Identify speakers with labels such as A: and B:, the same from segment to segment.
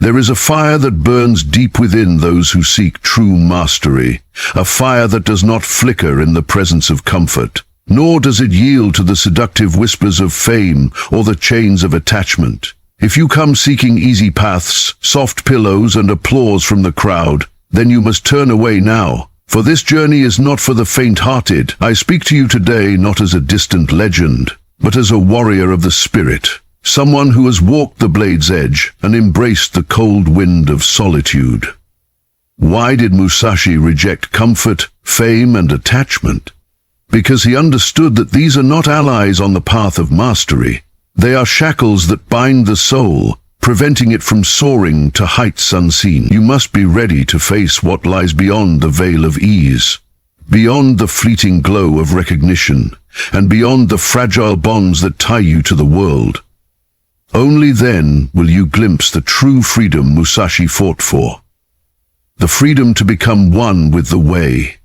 A: There is a fire that burns deep within those who seek true mastery, a fire that does not flicker in the presence of comfort, nor does it yield to the seductive whispers of fame or the chains of attachment. If you come seeking easy paths, soft pillows, and applause from the crowd, then you must turn away now, for this journey is not for the faint-hearted. I speak to you today not as a distant legend, but as a warrior of the spirit. Someone who has walked the blade's edge and embraced the cold wind of solitude. Why did Musashi reject comfort, fame, and attachment? Because he understood that these are not allies on the path of mastery. They are shackles that bind the soul, preventing it from soaring to heights unseen. You must be ready to face what lies beyond the veil of ease, beyond the fleeting glow of recognition, and beyond the fragile bonds that tie you to the world. Only then will you glimpse the true freedom Musashi fought for. The freedom to become one with the way,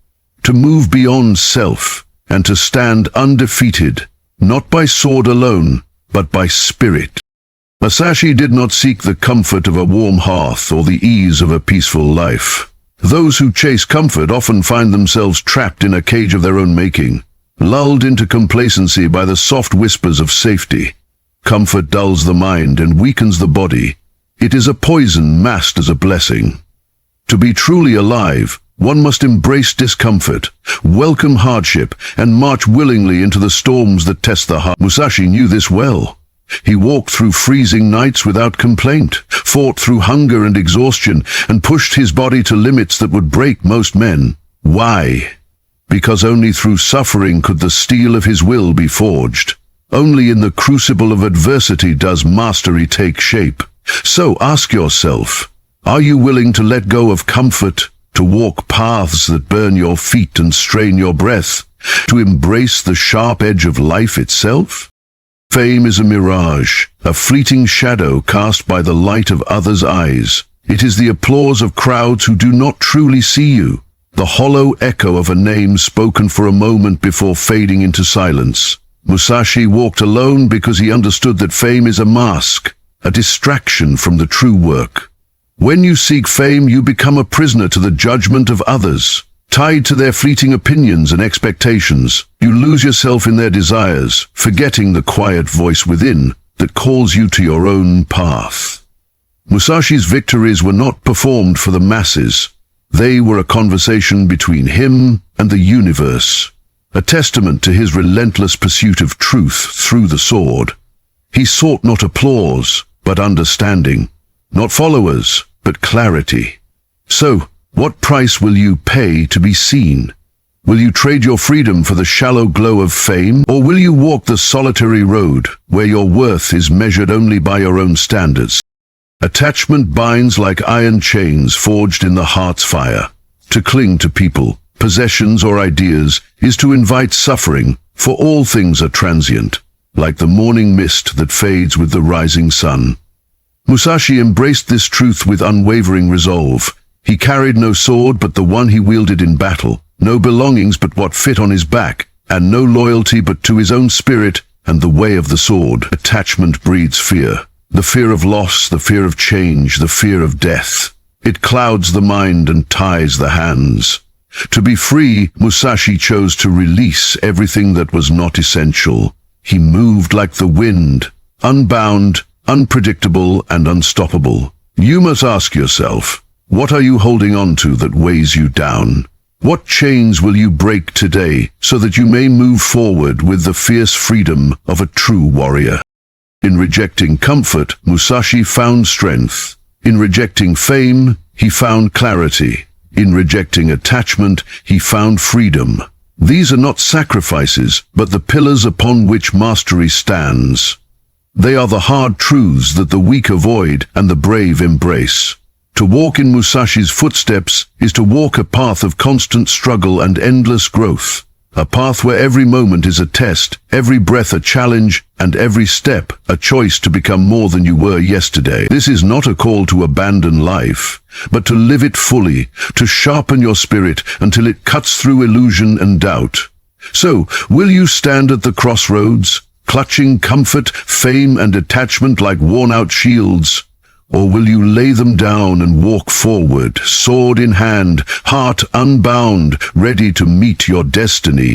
A: to move beyond self, and to stand undefeated, not by sword alone, but by spirit. Musashi did not seek the comfort of a warm hearth or the ease of a peaceful life. Those who chase comfort often find themselves trapped in a cage of their own making, lulled into complacency by the soft whispers of safety. Comfort dulls the mind and weakens the body. It is a poison masked as a blessing. To be truly alive, one must embrace discomfort, welcome hardship, and march willingly into the storms that test the heart. Musashi knew this well. He walked through freezing nights without complaint, fought through hunger and exhaustion, and pushed his body to limits that would break most men. Why? Because only through suffering could the steel of his will be forged. Only in the crucible of adversity does mastery take shape. So ask yourself, are you willing to let go of comfort, to walk paths that burn your feet and strain your breath, to embrace the sharp edge of life itself? Fame is a mirage, a fleeting shadow cast by the light of others' eyes. It is the applause of crowds who do not truly see you, the hollow echo of a name spoken for a moment before fading into silence. Musashi walked alone because he understood that fame is a mask, a distraction from the true work. When you seek fame, you become a prisoner to the judgment of others. Tied to their fleeting opinions and expectations, you lose yourself in their desires, forgetting the quiet voice within that calls you to your own path. Musashi's victories were not performed for the masses. They were a conversation between him and the universe, a testament to his relentless pursuit of truth through the sword. He sought not applause, but understanding, not followers, but clarity. So, what price will you pay to be seen? Will you trade your freedom for the shallow glow of fame, or will you walk the solitary road where your worth is measured only by your own standards? Attachment binds like iron chains forged in the heart's fire. To cling to people, possessions, or ideas is to invite suffering, for all things are transient, like the morning mist that fades with the rising sun. Musashi embraced this truth with unwavering resolve. He carried no sword but the one he wielded in battle, no belongings but what fit on his back, and no loyalty but to his own spirit and the way of the sword. Attachment breeds fear. The fear of loss, the fear of change, the fear of death. It clouds the mind and ties the hands. To be free, Musashi chose to release everything that was not essential. He moved like the wind, unbound, unpredictable, and unstoppable. You must ask yourself, what are you holding on to that weighs you down? What chains will you break today so that you may move forward with the fierce freedom of a true warrior? In rejecting comfort, Musashi found strength. In rejecting fame, he found clarity. In rejecting attachment, he found freedom. These are not sacrifices, but the pillars upon which mastery stands. They are the hard truths that the weak avoid and the brave embrace. To walk in Musashi's footsteps is to walk a path of constant struggle and endless growth. A path where every moment is a test, every breath a challenge, and every step a choice to become more than you were yesterday. This is not a call to abandon life, but to live it fully, to sharpen your spirit until it cuts through illusion and doubt. So, will you stand at the crossroads, clutching comfort, fame, and attachment like worn-out shields? Or will you lay them down and walk forward, sword in hand, heart unbound, ready to meet your destiny?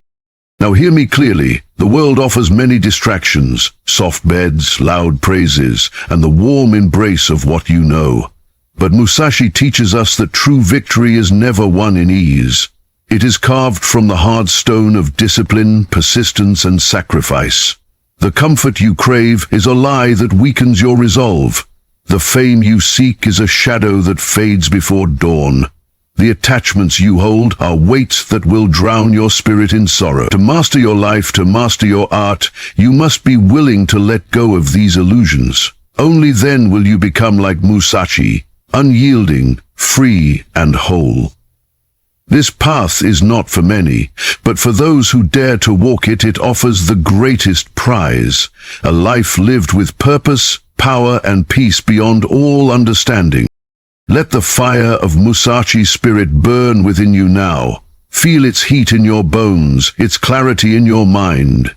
A: Now hear me clearly. The world offers many distractions, soft beds, loud praises, and the warm embrace of what you know. But Musashi teaches us that true victory is never won in ease. It is carved from the hard stone of discipline, persistence, and sacrifice. The comfort you crave is a lie that weakens your resolve. The fame you seek is a shadow that fades before dawn. The attachments you hold are weights that will drown your spirit in sorrow. To master your life, to master your art, you must be willing to let go of these illusions. Only then will you become like Musashi, unyielding, free, and whole. This path is not for many, but for those who dare to walk it, it offers the greatest prize, a life lived with purpose, power, and peace beyond all understanding. Let the fire of Musashi's spirit burn within you now. Feel its heat in your bones, its clarity in your mind.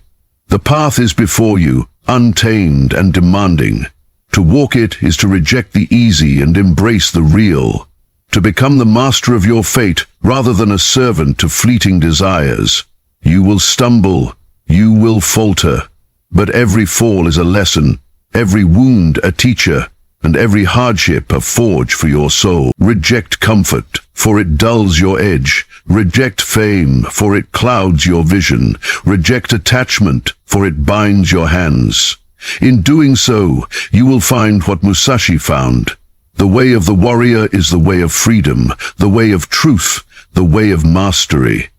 A: The path is before you, untamed and demanding. To walk it is to reject the easy and embrace the real. To become the master of your fate rather than a servant to fleeting desires. You will stumble, you will falter, but every fall is a lesson, every wound a teacher, and every hardship a forge for your soul. Reject comfort, for it dulls your edge. Reject fame, for it clouds your vision. Reject attachment, for it binds your hands. In doing so, you will find what Musashi found. The way of the warrior is the way of freedom, the way of truth, the way of mastery.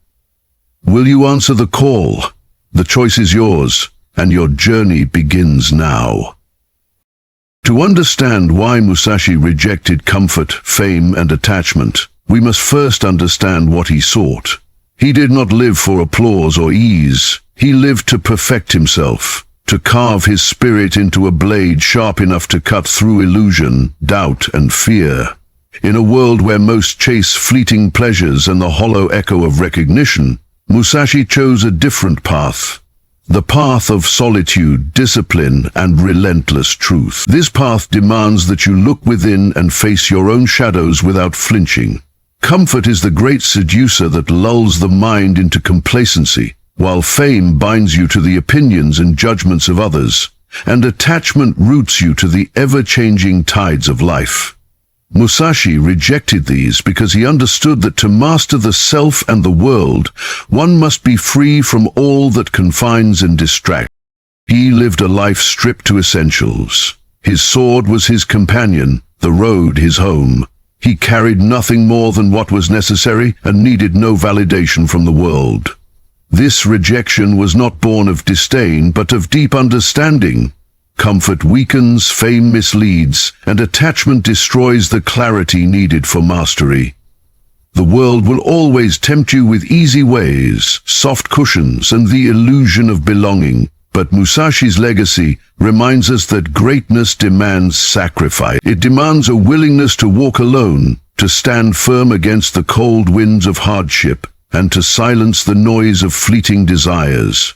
A: Will you answer the call? The choice is yours, and your journey begins now. To understand why Musashi rejected comfort, fame, and attachment, we must first understand what he sought. He did not live for applause or ease. He lived to perfect himself, to carve his spirit into a blade sharp enough to cut through illusion, doubt, and fear. In a world where most chase fleeting pleasures and the hollow echo of recognition, Musashi chose a different path. The path of solitude, discipline, and relentless truth. This path demands that you look within and face your own shadows without flinching. Comfort is the great seducer that lulls the mind into complacency, while fame binds you to the opinions and judgments of others, and attachment roots you to the ever-changing tides of life. Musashi rejected these because he understood that to master the self and the world, one must be free from all that confines and distracts. He lived a life stripped to essentials. His sword was his companion, the road his home. He carried nothing more than what was necessary and needed no validation from the world. This rejection was not born of disdain, but of deep understanding. Comfort weakens, fame misleads, and attachment destroys the clarity needed for mastery. The world will always tempt you with easy ways, soft cushions, and the illusion of belonging. But Musashi's legacy reminds us that greatness demands sacrifice. It demands a willingness to walk alone, to stand firm against the cold winds of hardship, and to silence the noise of fleeting desires.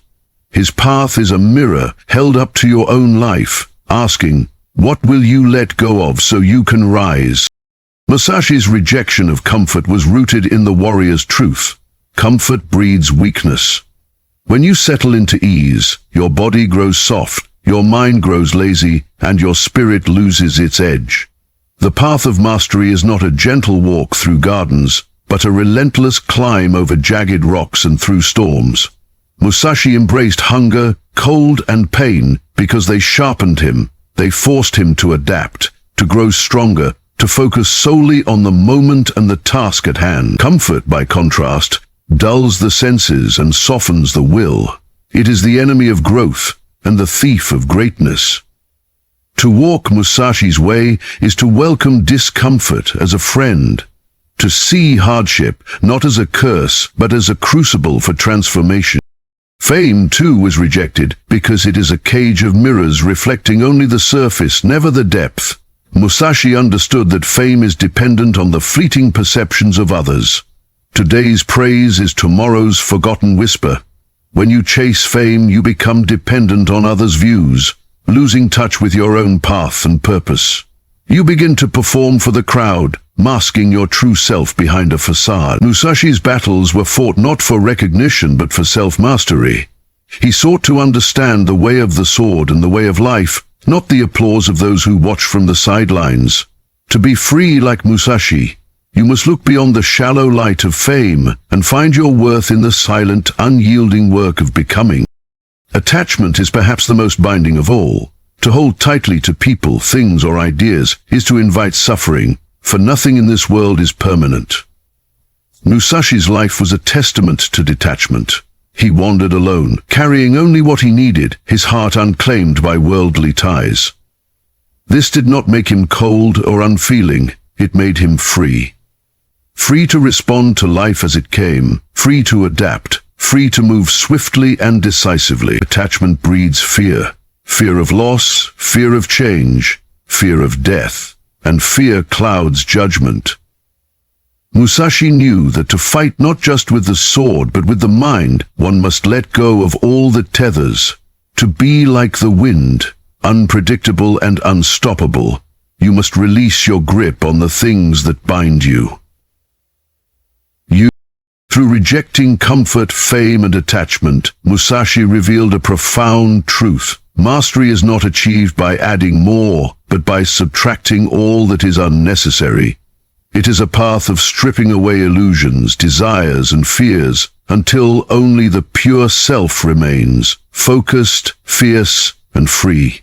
A: His path is a mirror held up to your own life, asking, what will you let go of so you can rise? Musashi's rejection of comfort was rooted in the warrior's truth. Comfort breeds weakness. When you settle into ease, your body grows soft, your mind grows lazy, and your spirit loses its edge. The path of mastery is not a gentle walk through gardens, but a relentless climb over jagged rocks and through storms. Musashi embraced hunger, cold, and pain because they sharpened him. They forced him to adapt, to grow stronger, to focus solely on the moment and the task at hand. Comfort, by contrast, dulls the senses and softens the will. It is the enemy of growth and the thief of greatness. To walk Musashi's way is to welcome discomfort as a friend, to see hardship not as a curse but as a crucible for transformation. Fame, too, was rejected because it is a cage of mirrors reflecting only the surface, never the depth. Musashi understood that fame is dependent on the fleeting perceptions of others. Today's praise is tomorrow's forgotten whisper. When you chase fame, you become dependent on others' views, losing touch with your own path and purpose. You begin to perform for the crowd, masking your true self behind a facade. Musashi's battles were fought not for recognition but for self-mastery. He sought to understand the way of the sword and the way of life, not the applause of those who watch from the sidelines. To be free like Musashi, you must look beyond the shallow light of fame and find your worth in the silent, unyielding work of becoming. Attachment is perhaps the most binding of all. To hold tightly to people, things, or ideas is to invite suffering, for nothing in this world is permanent. Musashi's life was a testament to detachment. He wandered alone, carrying only what he needed, his heart unclaimed by worldly ties. This did not make him cold or unfeeling, it made him free. Free to respond to life as it came, free to adapt, free to move swiftly and decisively. Attachment breeds fear. Fear of loss, fear of change, fear of death, and fear clouds judgment. Musashi knew that to fight not just with the sword but with the mind, one must let go of all that tethers. To be like the wind, unpredictable and unstoppable, you must release your grip on the things that bind you. Through rejecting comfort, fame, and attachment, Musashi revealed a profound truth. Mastery is not achieved by adding more, but by subtracting all that is unnecessary. It is a path of stripping away illusions, desires, and fears, until only the pure self remains, focused, fierce, and free.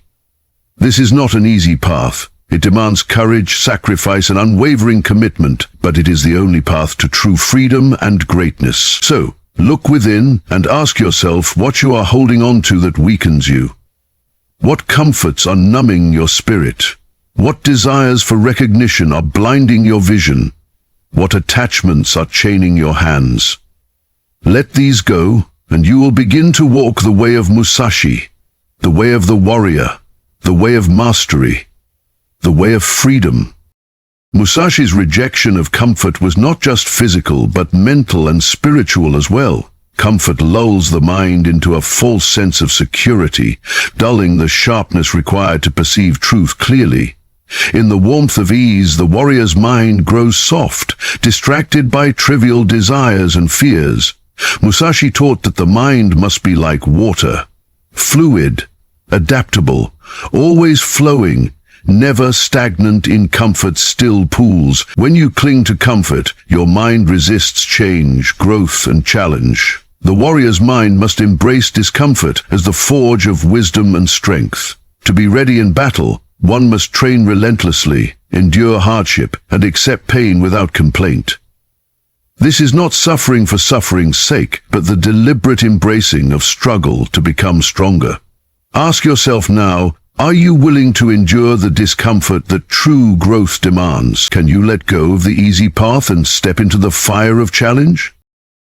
A: This is not an easy path. It demands courage, sacrifice, and unwavering commitment, but it is the only path to true freedom and greatness. So, look within and ask yourself what you are holding on to that weakens you. What comforts are numbing your spirit? What desires for recognition are blinding your vision? What attachments are chaining your hands? Let these go, and you will begin to walk the way of Musashi, the way of the warrior, the way of mastery, the way of freedom. Musashi's rejection of comfort was not just physical, but mental and spiritual as well. Comfort lulls the mind into a false sense of security, dulling the sharpness required to perceive truth clearly. In the warmth of ease, the warrior's mind grows soft, distracted by trivial desires and fears. Musashi taught that the mind must be like water, fluid, adaptable, always flowing, never stagnant in comfort's still pools. When you cling to comfort, your mind resists change, growth, and challenge. The warrior's mind must embrace discomfort as the forge of wisdom and strength. To be ready in battle, one must train relentlessly, endure hardship, and accept pain without complaint. This is not suffering for suffering's sake, but the deliberate embracing of struggle to become stronger. Ask yourself now, are you willing to endure the discomfort that true growth demands? Can you let go of the easy path and step into the fire of challenge?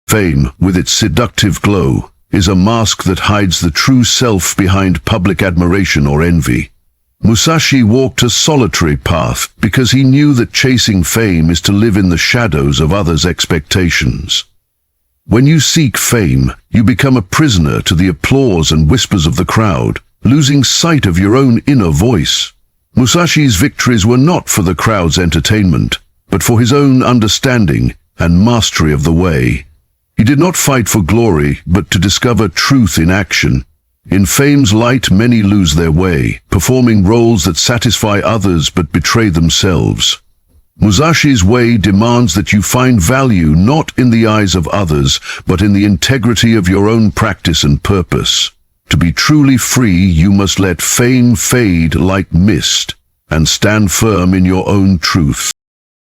A: Fame, with its seductive glow, is a mask that hides the true self behind public admiration or envy. Musashi walked a solitary path because he knew that chasing fame is to live in the shadows of others' expectations. When you seek fame, you become a prisoner to the applause and whispers of the crowd, losing sight of your own inner voice. Musashi's victories were not for the crowd's entertainment, but for his own understanding and mastery of the way. He did not fight for glory, but to discover truth in action. In fame's light, many lose their way, performing roles that satisfy others but betray themselves. Musashi's way demands that you find value not in the eyes of others, but in the integrity of your own practice and purpose. To be truly free, you must let fame fade like mist and stand firm in your own truth.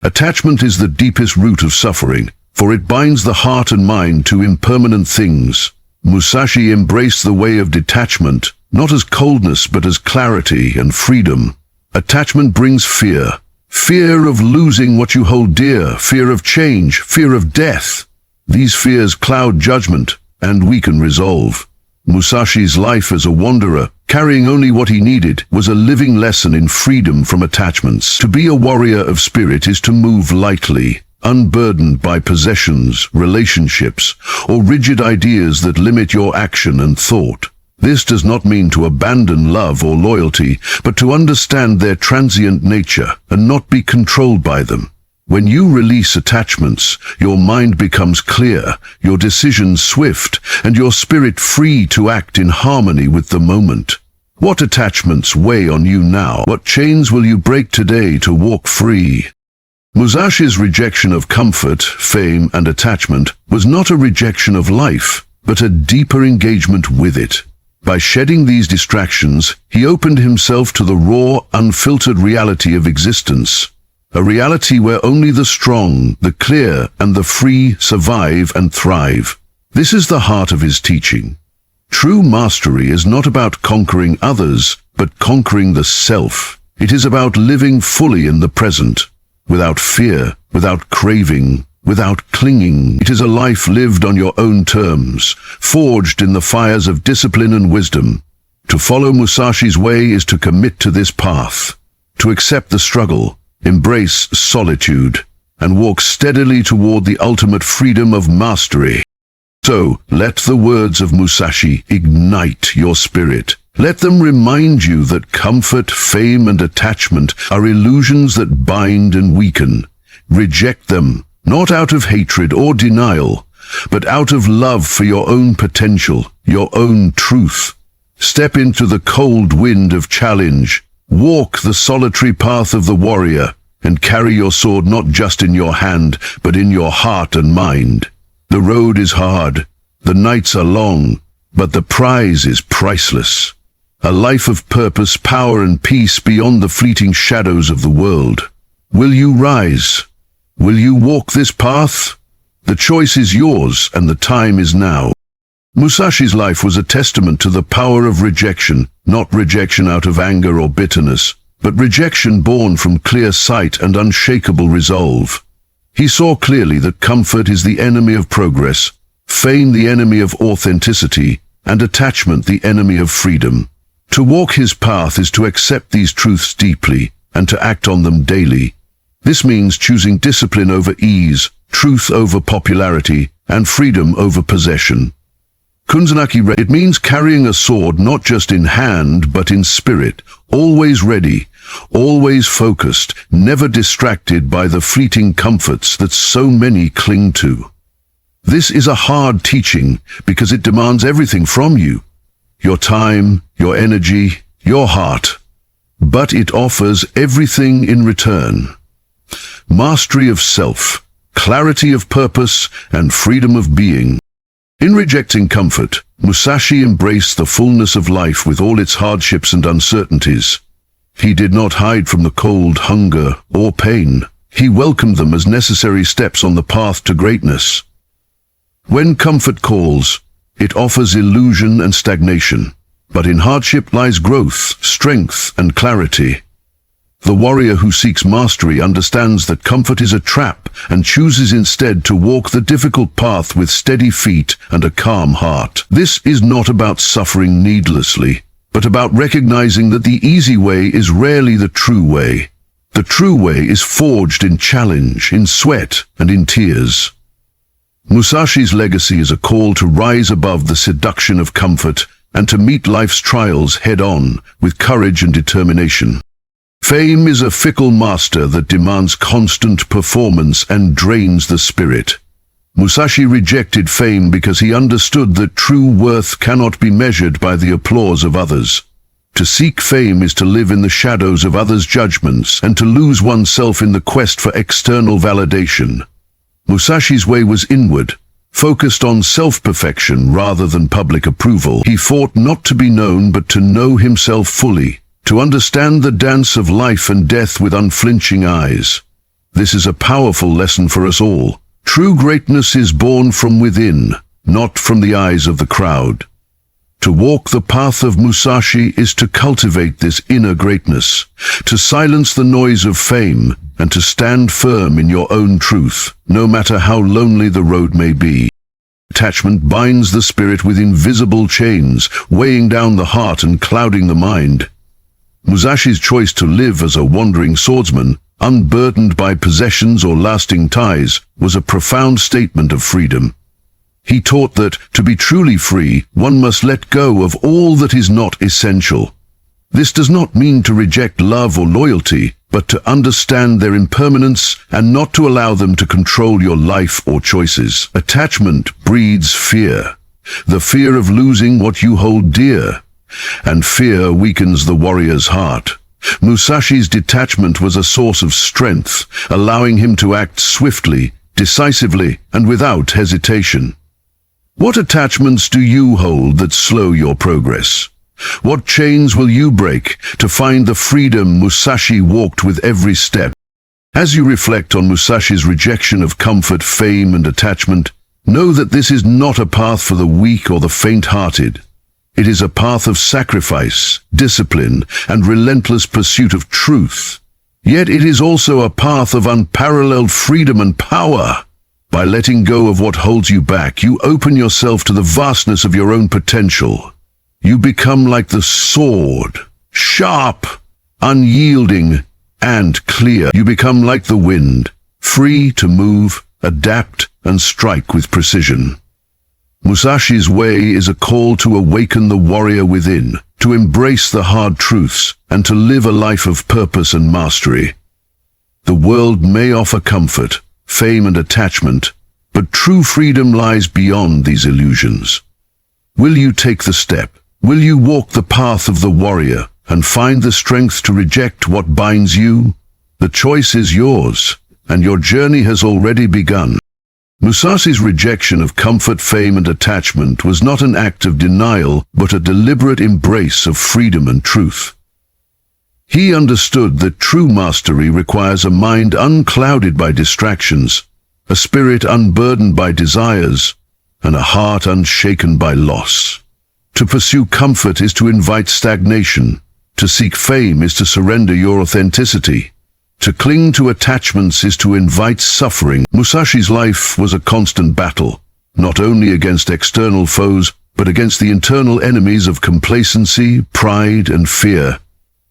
A: Attachment is the deepest root of suffering, for it binds the heart and mind to impermanent things. Musashi embraced the way of detachment, not as coldness but as clarity and freedom. Attachment brings fear. Fear of losing what you hold dear, fear of change, fear of death. These fears cloud judgment and weaken resolve. Musashi's life as a wanderer, carrying only what he needed, was a living lesson in freedom from attachments. To be a warrior of spirit is to move lightly, unburdened by possessions, relationships, or rigid ideas that limit your action and thought. This does not mean to abandon love or loyalty, but to understand their transient nature and not be controlled by them. When you release attachments, your mind becomes clear, your decisions swift, and your spirit free to act in harmony with the moment. What attachments weigh on you now? What chains will you break today to walk free? Musashi's rejection of comfort, fame, and attachment was not a rejection of life, but a deeper engagement with it. By shedding these distractions, he opened himself to the raw, unfiltered reality of existence. A reality where only the strong, the clear, and the free survive and thrive. This is the heart of his teaching. True mastery is not about conquering others, but conquering the self. It is about living fully in the present, without fear, without craving, without clinging. It is a life lived on your own terms, forged in the fires of discipline and wisdom. To follow Musashi's way is to commit to this path, to accept the struggle, embrace solitude, and walk steadily toward the ultimate freedom of mastery. So, let the words of Musashi ignite your spirit. Let them remind you that comfort, fame, and attachment are illusions that bind and weaken. Reject them, not out of hatred or denial, but out of love for your own potential, your own truth. Step into the cold wind of challenge. Walk the solitary path of the warrior, and carry your sword not just in your hand, but in your heart and mind. The road is hard, the nights are long, but the prize is priceless. A life of purpose, power, and peace beyond the fleeting shadows of the world. Will you rise? Will you walk this path? The choice is yours, and the time is now. Musashi's life was a testament to the power of rejection, not rejection out of anger or bitterness, but rejection born from clear sight and unshakable resolve. He saw clearly that comfort is the enemy of progress, fame the enemy of authenticity, and attachment the enemy of freedom. To walk his path is to accept these truths deeply and to act on them daily. This means choosing discipline over ease, truth over popularity, and freedom over possession. It means carrying a sword not just in hand but in spirit, always ready, always focused, never distracted by the fleeting comforts that so many cling to. This is a hard teaching because it demands everything from you, your time, your energy, your heart. But it offers everything in return. Mastery of self, clarity of purpose, and freedom of being. In rejecting comfort, Musashi embraced the fullness of life with all its hardships and uncertainties. He did not hide from the cold, hunger, or pain. He welcomed them as necessary steps on the path to greatness. When comfort calls, it offers illusion and stagnation, but in hardship lies growth, strength, and clarity. The warrior who seeks mastery understands that comfort is a trap and chooses instead to walk the difficult path with steady feet and a calm heart. This is not about suffering needlessly, but about recognizing that the easy way is rarely the true way. The true way is forged in challenge, in sweat, and in tears. Musashi's legacy is a call to rise above the seduction of comfort and to meet life's trials head-on with courage and determination. Fame is a fickle master that demands constant performance and drains the spirit. Musashi rejected fame because he understood that true worth cannot be measured by the applause of others. To seek fame is to live in the shadows of others' judgments and to lose oneself in the quest for external validation. Musashi's way was inward, focused on self-perfection rather than public approval. He fought not to be known but to know himself fully, to understand the dance of life and death with unflinching eyes. This is a powerful lesson for us all. True greatness is born from within, not from the eyes of the crowd. To walk the path of Musashi is to cultivate this inner greatness, to silence the noise of fame, and to stand firm in your own truth, no matter how lonely the road may be. Detachment binds the spirit with invisible chains, weighing down the heart and clouding the mind. Musashi's choice to live as a wandering swordsman, unburdened by possessions or lasting ties, was a profound statement of freedom. He taught that, to be truly free, one must let go of all that is not essential. This does not mean to reject love or loyalty, but to understand their impermanence and not to allow them to control your life or choices. Attachment breeds fear, the fear of losing what you hold dear, and fear weakens the warrior's heart. Musashi's detachment was a source of strength, allowing him to act swiftly, decisively, and without hesitation. What attachments do you hold that slow your progress? What chains will you break to find the freedom Musashi walked with every step? As you reflect on Musashi's rejection of comfort, fame, and attachment, know that this is not a path for the weak or the faint-hearted. It is a path of sacrifice, discipline, and relentless pursuit of truth. Yet it is also a path of unparalleled freedom and power. By letting go of what holds you back, you open yourself to the vastness of your own potential. You become like the sword, sharp, unyielding, and clear. You become like the wind, free to move, adapt, and strike with precision. Musashi's way is a call to awaken the warrior within, to embrace the hard truths, and to live a life of purpose and mastery. The world may offer comfort, fame, and attachment, but true freedom lies beyond these illusions. Will you take the step? Will you walk the path of the warrior and find the strength to reject what binds you? The choice is yours, and your journey has already begun. Musashi's rejection of comfort, fame, and attachment was not an act of denial, but a deliberate embrace of freedom and truth. He understood that true mastery requires a mind unclouded by distractions, a spirit unburdened by desires, and a heart unshaken by loss. To pursue comfort is to invite stagnation. To seek fame is to surrender your authenticity. To cling to attachments is to invite suffering. Musashi's life was a constant battle, not only against external foes, but against the internal enemies of complacency, pride, and fear.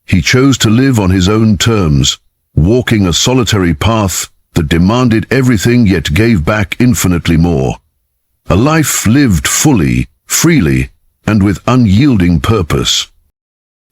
A: He chose to live on his own terms, walking a solitary path that demanded everything yet gave back infinitely more. A life lived fully, freely, and with unyielding purpose.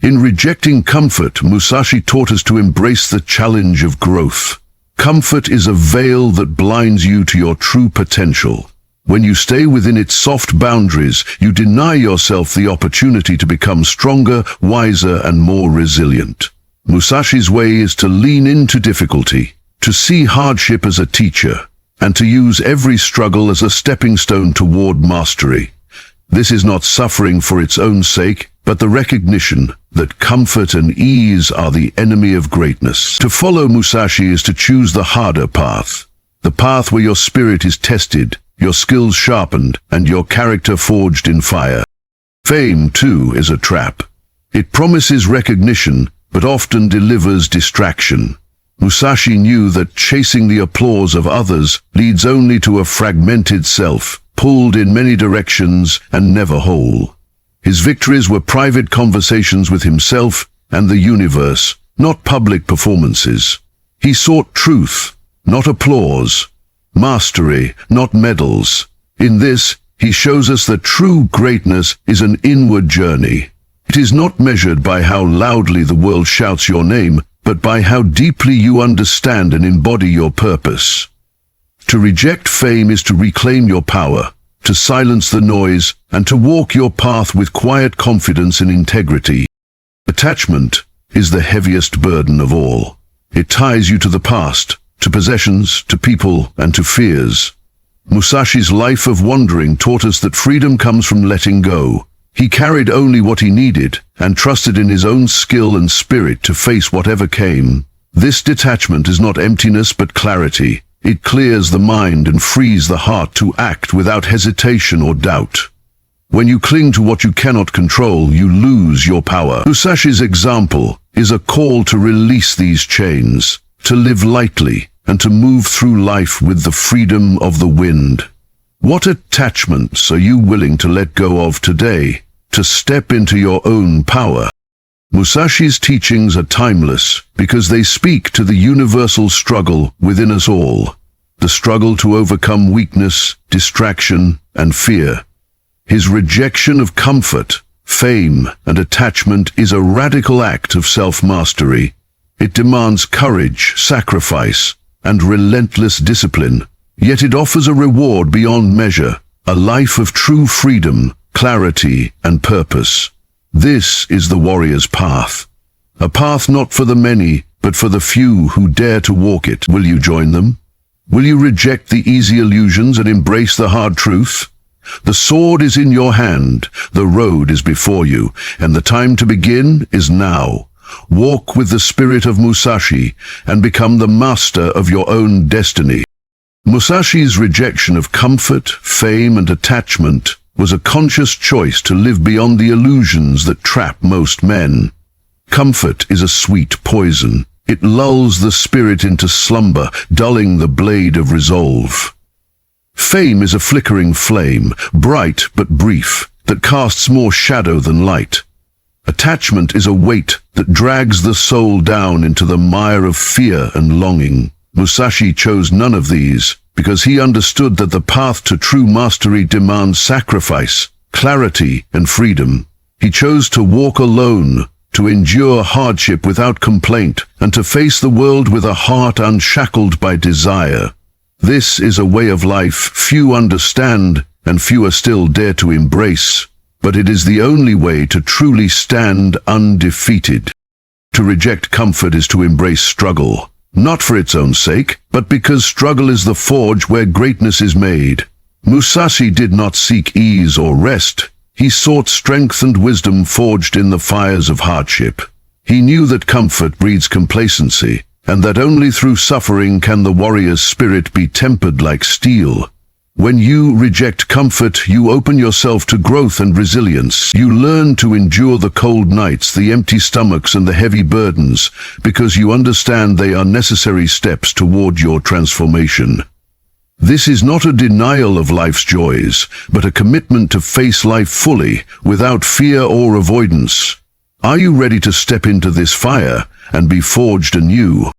A: In rejecting comfort, Musashi taught us to embrace the challenge of growth. Comfort is a veil that blinds you to your true potential. When you stay within its soft boundaries, you deny yourself the opportunity to become stronger, wiser, and more resilient. Musashi's way is to lean into difficulty, to see hardship as a teacher, and to use every struggle as a stepping stone toward mastery. This is not suffering for its own sake, but the recognition that comfort and ease are the enemy of greatness. To follow Musashi is to choose the harder path, the path where your spirit is tested, your skills sharpened, and your character forged in fire. Fame, too, is a trap. It promises recognition, but often delivers distraction. Musashi knew that chasing the applause of others leads only to a fragmented self, pulled in many directions and never whole. His victories were private conversations with himself and the universe, not public performances. He sought truth, not applause, mastery, not medals. In this, he shows us that true greatness is an inward journey. It is not measured by how loudly the world shouts your name, but by how deeply you understand and embody your purpose. To reject fame is to reclaim your power, to silence the noise, and to walk your path with quiet confidence and integrity. Attachment is the heaviest burden of all. It ties you to the past, to possessions, to people, and to fears. Musashi's life of wandering taught us that freedom comes from letting go. He carried only what he needed, and trusted in his own skill and spirit to face whatever came. This detachment is not emptiness but clarity. It clears the mind and frees the heart to act without hesitation or doubt. When you cling to what you cannot control, you lose your power. Musashi's example is a call to release these chains, to live lightly, and to move through life with the freedom of the wind. What attachments are you willing to let go of today, to step into your own power? Musashi's teachings are timeless because they speak to the universal struggle within us all. the struggle to overcome weakness, distraction, and fear. His rejection of comfort, fame, and attachment is a radical act of self-mastery. It demands courage, sacrifice, and relentless discipline, yet it offers a reward beyond measure, a life of true freedom, clarity, and purpose. This is the warrior's path. A path not for the many, but for the few who dare to walk it. Will you join them? Will you reject the easy illusions and embrace the hard truth? The sword is in your hand, the road is before you, and the time to begin is now. Walk with the spirit of Musashi and become the master of your own destiny. Musashi's rejection of comfort, fame, and attachment was a conscious choice to live beyond the illusions that trap most men. Comfort is a sweet poison. It lulls the spirit into slumber, dulling the blade of resolve. Fame is a flickering flame, bright but brief, that casts more shadow than light. Attachment is a weight that drags the soul down into the mire of fear and longing. Musashi chose none of these because he understood that the path to true mastery demands sacrifice, clarity, and freedom. He chose to walk alone, to endure hardship without complaint, and to face the world with a heart unshackled by desire. This is a way of life few understand and fewer still dare to embrace, but it is the only way to truly stand undefeated. To reject comfort is to embrace struggle, not for its own sake, but because struggle is the forge where greatness is made. Musashi did not seek ease or rest. He sought strength and wisdom forged in the fires of hardship. He knew that comfort breeds complacency, and that only through suffering can the warrior's spirit be tempered like steel. When you reject comfort, you open yourself to growth and resilience. You learn to endure the cold nights, the empty stomachs, and the heavy burdens, because you understand they are necessary steps toward your transformation. This is not a denial of life's joys, but a commitment to face life fully, without fear or avoidance. Are you ready to step into this fire and be forged anew?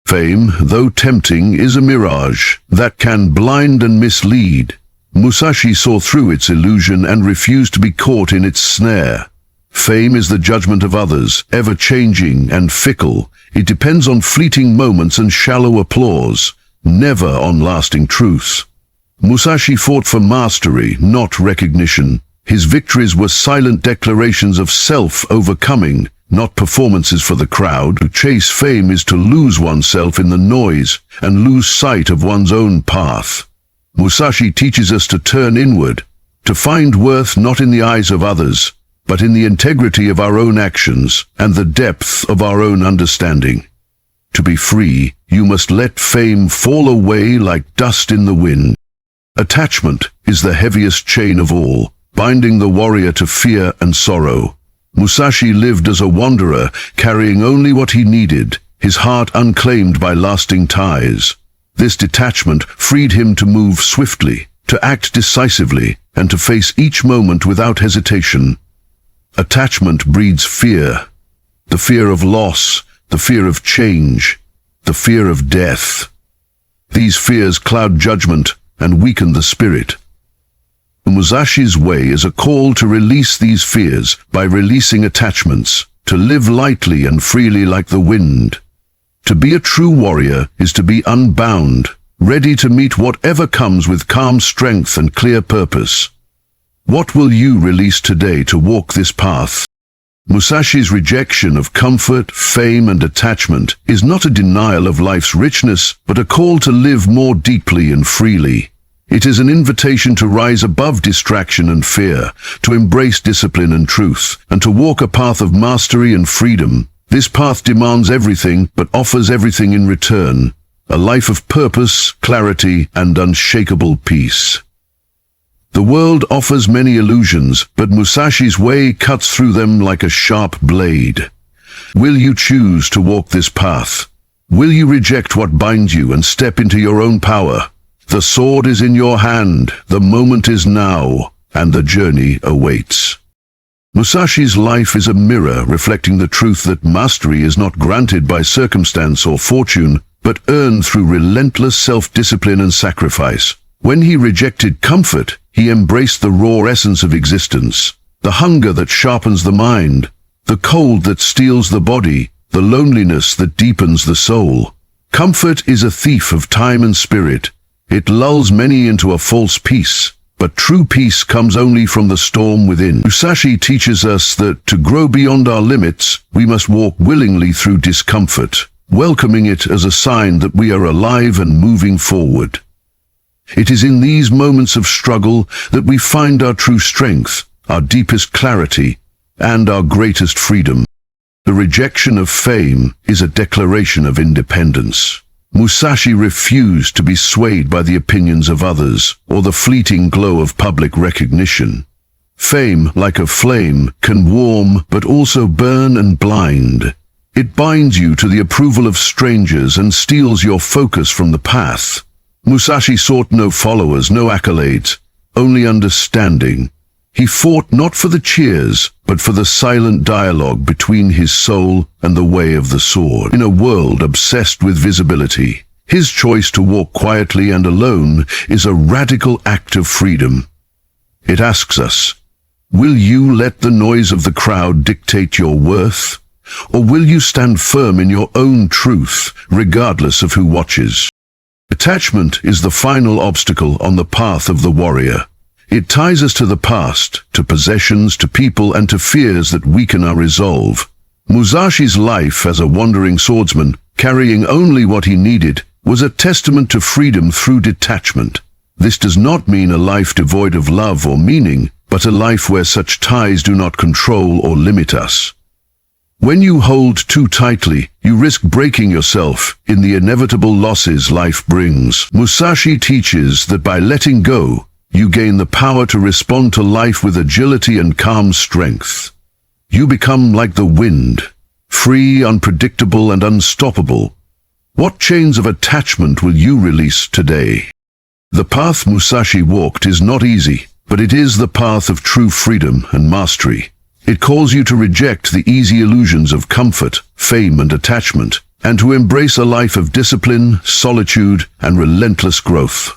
A: Fame, though tempting, is a mirage that can blind and mislead. Musashi saw through its illusion and refused to be caught in its snare. Fame is the judgment of others, ever-changing and fickle. It depends on fleeting moments and shallow applause, never on lasting truth. Musashi fought for mastery, not recognition. His victories were silent declarations of self-overcoming, not performances for the crowd. To chase fame is to lose oneself in the noise and lose sight of one's own path. Musashi teaches us to turn inward, to find worth not in the eyes of others, but in the integrity of our own actions and the depth of our own understanding. To be free, you must let fame fall away like dust in the wind. Attachment is the heaviest chain of all, binding the warrior to fear and sorrow. Musashi lived as a wanderer, carrying only what he needed, his heart unclaimed by lasting ties. This detachment freed him to move swiftly, to act decisively, and to face each moment without hesitation. Attachment breeds fear, the fear of loss, the fear of change, the fear of death. These fears cloud judgment and weaken the spirit. Musashi's way is a call to release these fears by releasing attachments, to live lightly and freely like the wind. To be a true warrior is to be unbound, ready to meet whatever comes with calm strength and clear purpose. What will you release today to walk this path? Musashi's rejection of comfort, fame, and attachment is not a denial of life's richness, but a call to live more deeply and freely. It is an invitation to rise above distraction and fear, to embrace discipline and truth, and to walk a path of mastery and freedom. This path demands everything, but offers everything in return. A life of purpose, clarity, and unshakable peace. The world offers many illusions, but Musashi's way cuts through them like a sharp blade. Will you choose to walk this path? Will you reject what binds you and step into your own power? The sword is in your hand, the moment is now, and the journey awaits. Musashi's life is a mirror reflecting the truth that mastery is not granted by circumstance or fortune, but earned through relentless self-discipline and sacrifice. When he rejected comfort, he embraced the raw essence of existence, the hunger that sharpens the mind, the cold that steels the body, the loneliness that deepens the soul. Comfort is a thief of time and spirit. It lulls many into a false peace, but true peace comes only from the storm within. Musashi teaches us that to grow beyond our limits, we must walk willingly through discomfort, welcoming it as a sign that we are alive and moving forward. It is in these moments of struggle that we find our true strength, our deepest clarity, and our greatest freedom. The rejection of fame is a declaration of independence. Musashi refused to be swayed by the opinions of others or the fleeting glow of public recognition. Fame, like a flame, can warm but also burn and blind. It binds you to the approval of strangers and steals your focus from the path. Musashi sought no followers, no accolades, only understanding. He fought not for the cheers, but for the silent dialogue between his soul and the way of the sword. In a world obsessed with visibility, his choice to walk quietly and alone is a radical act of freedom. It asks us, will you let the noise of the crowd dictate your worth? Or will you stand firm in your own truth, regardless of who watches? Detachment is the final obstacle on the path of the warrior. It ties us to the past, to possessions, to people, and to fears that weaken our resolve. Musashi's life as a wandering swordsman, carrying only what he needed, was a testament to freedom through detachment. This does not mean a life devoid of love or meaning, but a life where such ties do not control or limit us. When you hold too tightly, you risk breaking yourself in the inevitable losses life brings. Musashi teaches that by letting go, you gain the power to respond to life with agility and calm strength. You become like the wind, free, unpredictable, and unstoppable. What chains of attachment will you release today? The path Musashi walked is not easy, but it is the path of true freedom and mastery. It calls you to reject the easy illusions of comfort, fame, and attachment, and to embrace a life of discipline, solitude, and relentless growth.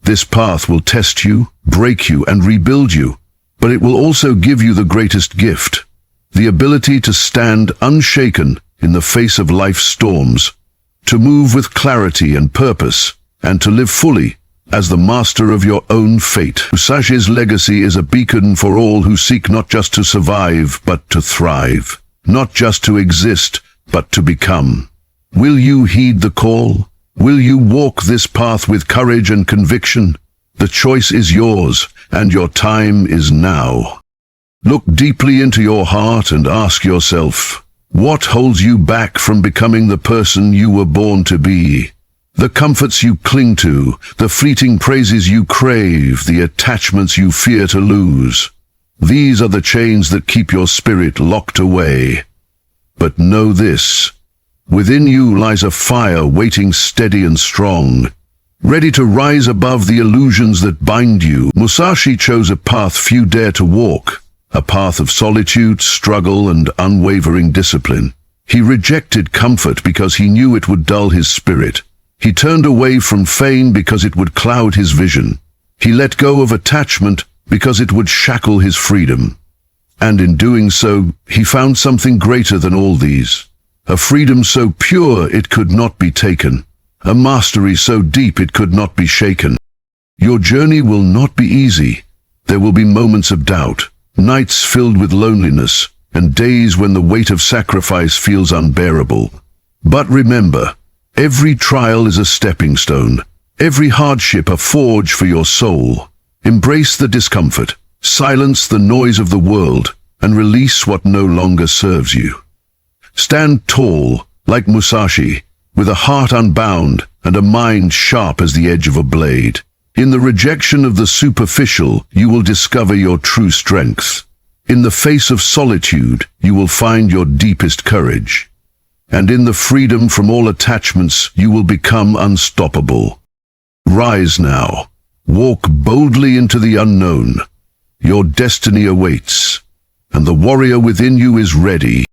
A: This path will test you, break you, and rebuild you, but it will also give you the greatest gift, the ability to stand unshaken in the face of life's storms, to move with clarity and purpose, and to live fully as the master of your own fate. Musashi's legacy is a beacon for all who seek not just to survive, but to thrive, not just to exist, but to become. Will you heed the call? Will you walk this path with courage and conviction? The choice is yours, and your time is now. Look deeply into your heart and ask yourself, what holds you back from becoming the person you were born to be? The comforts you cling to, the fleeting praises you crave, the attachments you fear to lose. These are the chains that keep your spirit locked away. But know this. Within you lies a fire waiting steady and strong, ready to rise above the illusions that bind you. Musashi chose a path few dare to walk, a path of solitude, struggle, and unwavering discipline. He rejected comfort because he knew it would dull his spirit. He turned away from fame because it would cloud his vision. He let go of attachment because it would shackle his freedom. And in doing so, he found something greater than all these. A freedom so pure it could not be taken. A mastery so deep it could not be shaken. Your journey will not be easy. There will be moments of doubt, nights filled with loneliness, and days when the weight of sacrifice feels unbearable. But remember, every trial is a stepping stone, every hardship a forge for your soul. Embrace the discomfort, silence the noise of the world, and release what no longer serves you. Stand tall, like Musashi, with a heart unbound and a mind sharp as the edge of a blade. In the rejection of the superficial, you will discover your true strength. In the face of solitude, you will find your deepest courage. And in the freedom from all attachments, you will become unstoppable. Rise now. Walk boldly into the unknown. Your destiny awaits, and the warrior within you is ready.